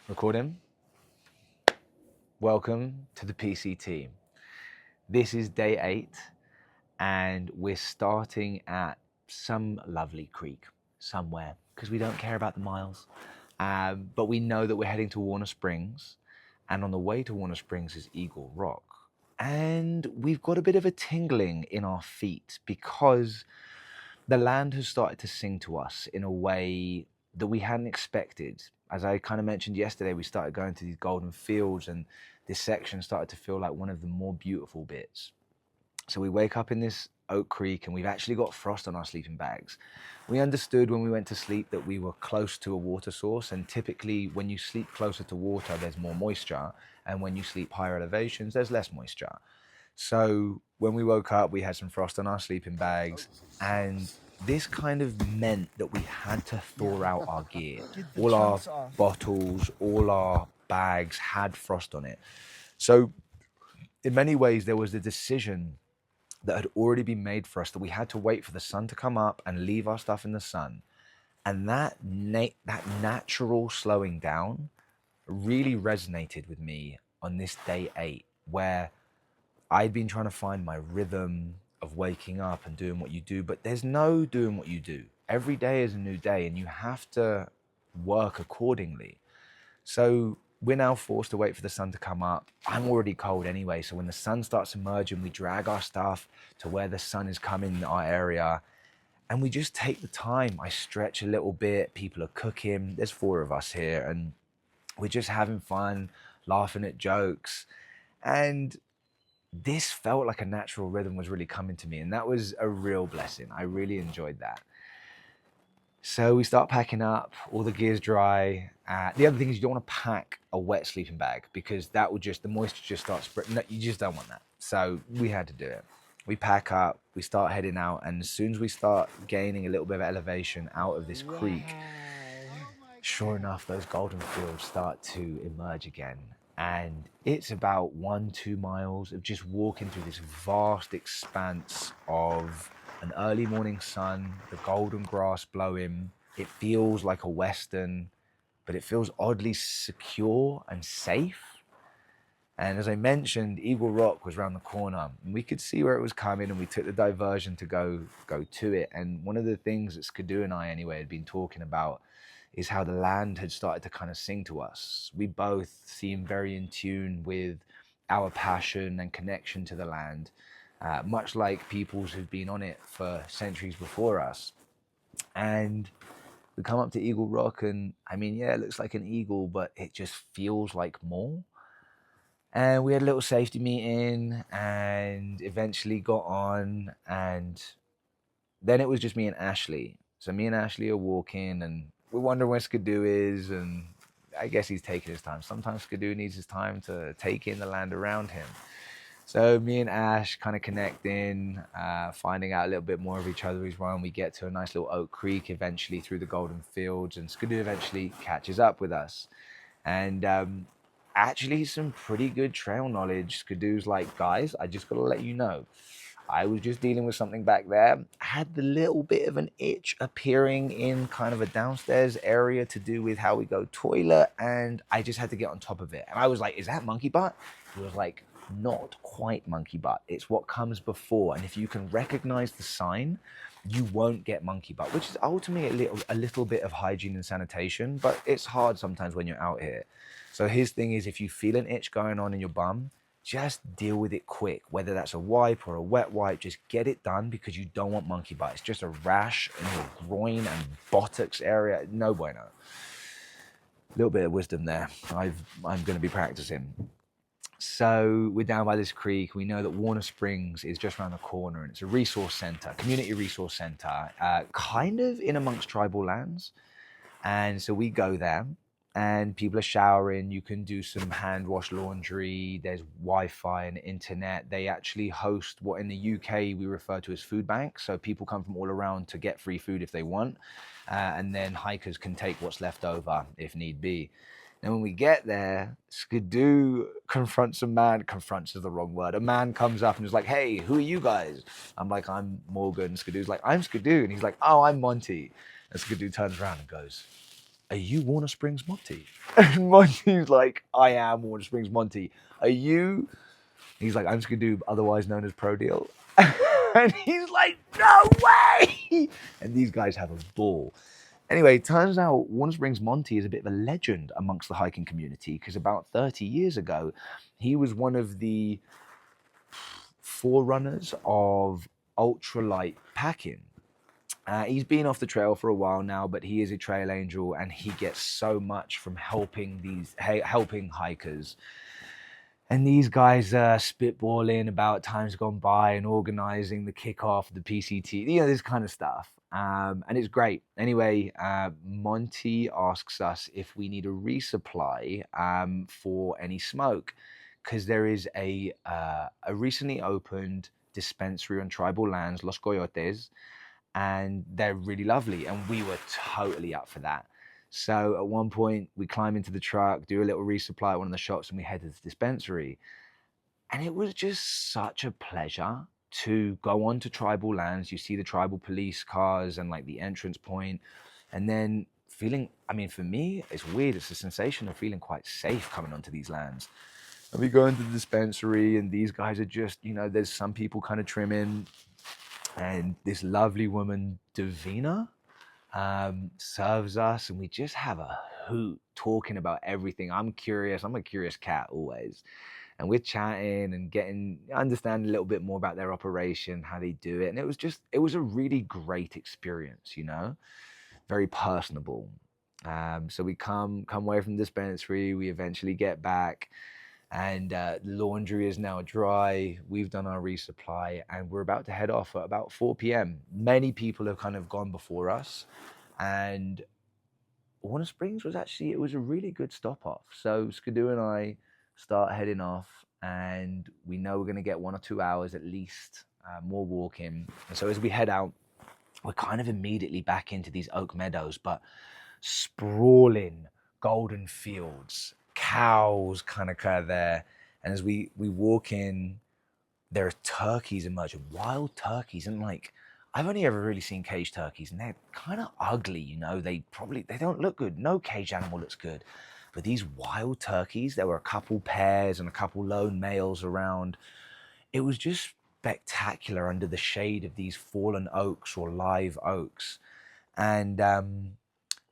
Recording. Welcome to the PCT. This is day 8 and we're starting at some lovely creek somewhere because we don't care about the miles. But we know that we're heading to Warner Springs, and on the way to Warner Springs is Eagle Rock. And we've got a bit of a tingling in our feet because the land has started to sing to us in a way that we hadn't expected. As I kind of mentioned yesterday, we started going to these golden fields and this section started to feel like one of the more beautiful bits. So we wake up in this Oak Creek and we've actually got frost on our sleeping bags. We understood when we went to sleep that we were close to a water source, and typically when you sleep closer to water, there's more moisture, and when you sleep higher elevations, there's less moisture. So when we woke up, we had some frost on our sleeping bags, and this kind of meant that we had to thaw out our gear. All our bottles, all our bags had frost on it. So in many ways, there was a decision that had already been made for us that we had to wait for the sun to come up and leave our stuff in the sun. And that natural slowing down really resonated with me on this day 8, where I'd been trying to find my rhythm of waking up and doing what you do, but there's no doing what you do. Every day is a new day and you have to work accordingly. So we're now forced to wait for the sun to come up. I'm already cold anyway, so when the sun starts emerging, we drag our stuff to where the sun is coming in our area, and we just take the time. I stretch a little bit, people are cooking, there's 4 of us here, and we're just having fun, laughing at jokes. And this felt like a natural rhythm was really coming to me, and that was a real blessing. I really enjoyed that. So we start packing up, all the gear's dry. The other thing is you don't want to pack a wet sleeping bag because that will just, the moisture just starts spreading. No, you just don't want that. So we had to do it. We pack up, we start heading out, and as soon as we start gaining a little bit of elevation out of this creek, sure enough, those golden fields start to emerge again. And it's about 1-2 miles of just walking through this vast expanse of an early morning sun, the golden grass blowing. It feels like a Western, but it feels oddly secure and safe. And as I mentioned, Eagle Rock was around the corner and we could see where it was coming, and we took the diversion to go to it. And one of the things that Skidoo and I anyway had been talking about is how the land had started to kind of sing to us. We both seem very in tune with our passion and connection to the land, much like peoples who've been on it for centuries before us. And we come up to Eagle Rock and I mean, yeah, it looks like an eagle, but it just feels like more. And we had a little safety meeting and eventually got on, and then it was just me and Ashley. So me and Ashley are walking and we're wondering where Skidoo is, and I guess he's taking his time. Sometimes Skidoo needs his time to take in the land around him. So me and Ash kind of connecting, finding out a little bit more of each other as well. And we get to a nice little Oak Creek eventually through the golden fields, and Skidoo eventually catches up with us. And actually some pretty good trail knowledge. Skidoo's like, guys, I just got to let you know, I was just dealing with something back there. I had the little bit of an itch appearing in kind of a downstairs area to do with how we go toilet, and I just had to get on top of it. And I was like, is that monkey butt? He was like, not quite monkey butt. It's what comes before. And if you can recognize the sign, you won't get monkey butt, which is ultimately a little bit of hygiene and sanitation, but it's hard sometimes when you're out here. So his thing is, if you feel an itch going on in your bum, just deal with it quick, whether that's a wipe or a wet wipe. Just get it done because you don't want monkey bite. It's just a rash in your groin and buttocks area. No bueno. A little bit of wisdom there. I'm going to be practicing. So we're down by this creek. We know that Warner Springs is just around the corner, and it's a resource center, community resource center, kind of in amongst tribal lands. And so we go there and people are showering. You can do some hand wash laundry. There's Wi-Fi and internet. They actually host what in the UK we refer to as food banks. So people come from all around to get free food if they want. And then hikers can take what's left over if need be. And when we get there, Skidoo confronts a man. Confronts is the wrong word. A man comes up and is like, hey, who are you guys? I'm like, I'm Morgan. Skidoo's like, I'm Skidoo. And he's like, oh, I'm Monty. And Skidoo turns around and goes, are you Warner Springs Monty? And Monty's like, I am Warner Springs Monty. Are you? He's like, I'm just going to do otherwise known as Pro Deal. And he's like, no way! And these guys have a ball. Anyway, it turns out Warner Springs Monty is a bit of a legend amongst the hiking community because about 30 years ago, he was one of the forerunners of ultralight packing. He's been off the trail for a while now, but he is a trail angel and he gets so much from helping hikers. And these guys spitballing about times gone by and organizing the kickoff of the PCT, this kind of stuff. And it's great. Anyway, Monty asks us if we need a resupply for any smoke, because there is a recently opened dispensary on tribal lands, Los Coyotes, and they're really lovely. And we were totally up for that. So at one point, we climb into the truck, do a little resupply at one of the shops, and we head to the dispensary. And it was just such a pleasure to go onto tribal lands. You see the tribal police cars and like the entrance point, and then feeling, for me, it's weird. It's a sensation of feeling quite safe coming onto these lands. And we go into the dispensary, and these guys are just, there's some people kind of trimming, and this lovely woman, Davina, serves us, and we just have a hoot talking about everything. I'm curious. I'm a curious cat always. And we're chatting and understanding a little bit more about their operation, how they do it. And it was a really great experience, very personable. So we come away from the dispensary, we eventually get back, and laundry is now dry. We've done our resupply, and we're about to head off at about 4 p.m. Many people have kind of gone before us, and Warner Springs was it was a really good stop off. So Skidoo and I start heading off, and we know we're going to get 1 or 2 hours at least more walking. And so as we head out, we're kind of immediately back into these oak meadows, but sprawling golden fields, cows kind of there. And as we walk in, there are turkeys emerging, wild turkeys. And like, I've only ever really seen caged turkeys, and they're kind of ugly, they don't look good. No caged animal looks good. But these wild turkeys, there were a couple pairs and a couple lone males around. It was just spectacular under the shade of these fallen oaks or live oaks. And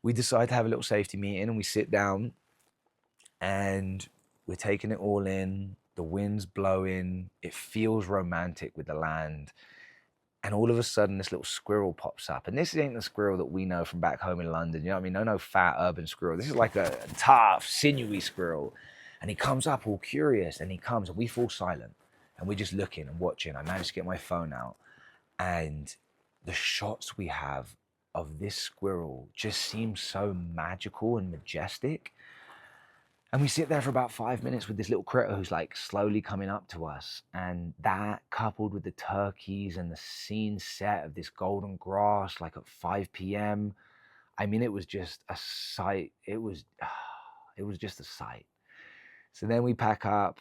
we decide to have a little safety meeting, and we sit down, and we're taking it all in. The wind's blowing. It feels romantic with the land. And all of a sudden, this little squirrel pops up. And this ain't the squirrel that we know from back home in London. You know what I mean? No fat urban squirrel. This is like a tough, sinewy squirrel. And he comes up all curious, and we fall silent. And we're just looking and watching. I managed to get my phone out. And the shots we have of this squirrel just seem so magical and majestic. And we sit there for about 5 minutes with this little critter who's like slowly coming up to us. And that, coupled with the turkeys and the scene set of this golden grass, like at 5 p.m. It was just a sight. It was just a sight. So then we pack up,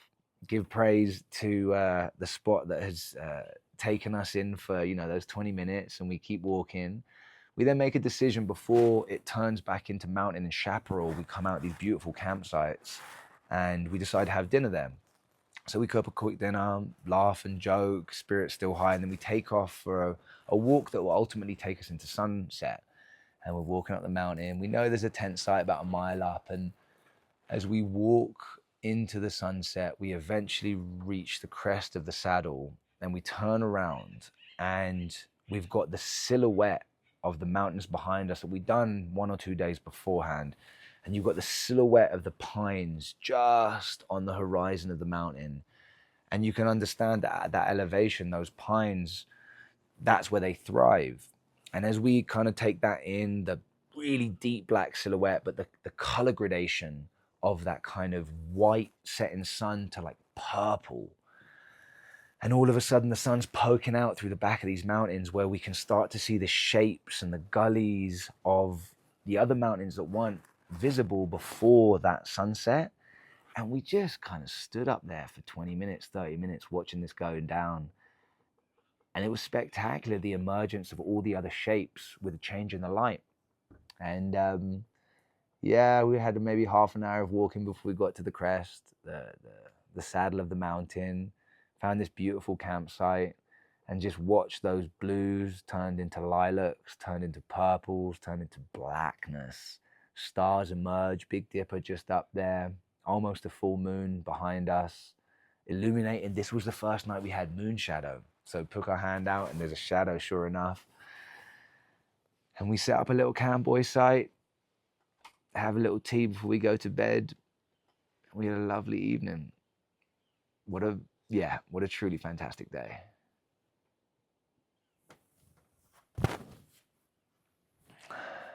give praise to the spot that has taken us in for, those 20 minutes, and we keep walking. We then make a decision before it turns back into mountain and chaparral. We come out these beautiful campsites, and we decide to have dinner there. So we cook up a quick dinner, laugh and joke, spirits still high, and then we take off for a walk that will ultimately take us into sunset. And we're walking up the mountain. We know there's a tent site about a mile up, and as we walk into the sunset, we eventually reach the crest of the saddle, and we turn around, and we've got the silhouette of the mountains behind us that we'd done 1 or 2 days beforehand. And you've got the silhouette of the pines just on the horizon of the mountain. And you can understand that at that elevation, those pines, that's where they thrive. And as we kind of take that in, the really deep black silhouette, but the color gradation of that kind of white setting sun to like purple. And all of a sudden, the sun's poking out through the back of these mountains, where we can start to see the shapes and the gullies of the other mountains that weren't visible before that sunset. And we just kind of stood up there for 20 minutes, 30 minutes, watching this going down. And it was spectacular, the emergence of all the other shapes with a change in the light. And Yeah, we had maybe half an hour of walking before we got to the crest, the saddle of the mountain, found this beautiful campsite, and just watched those blues turned into lilacs, turned into purples, turned into blackness. Stars emerge, Big Dipper just up there, almost a full moon behind us, illuminating. This was the first night we had moon shadow. So took our hand out and there's a shadow, sure enough. And we set up a little cowboy site, have a little tea before we go to bed. We had a lovely evening. What a truly fantastic day.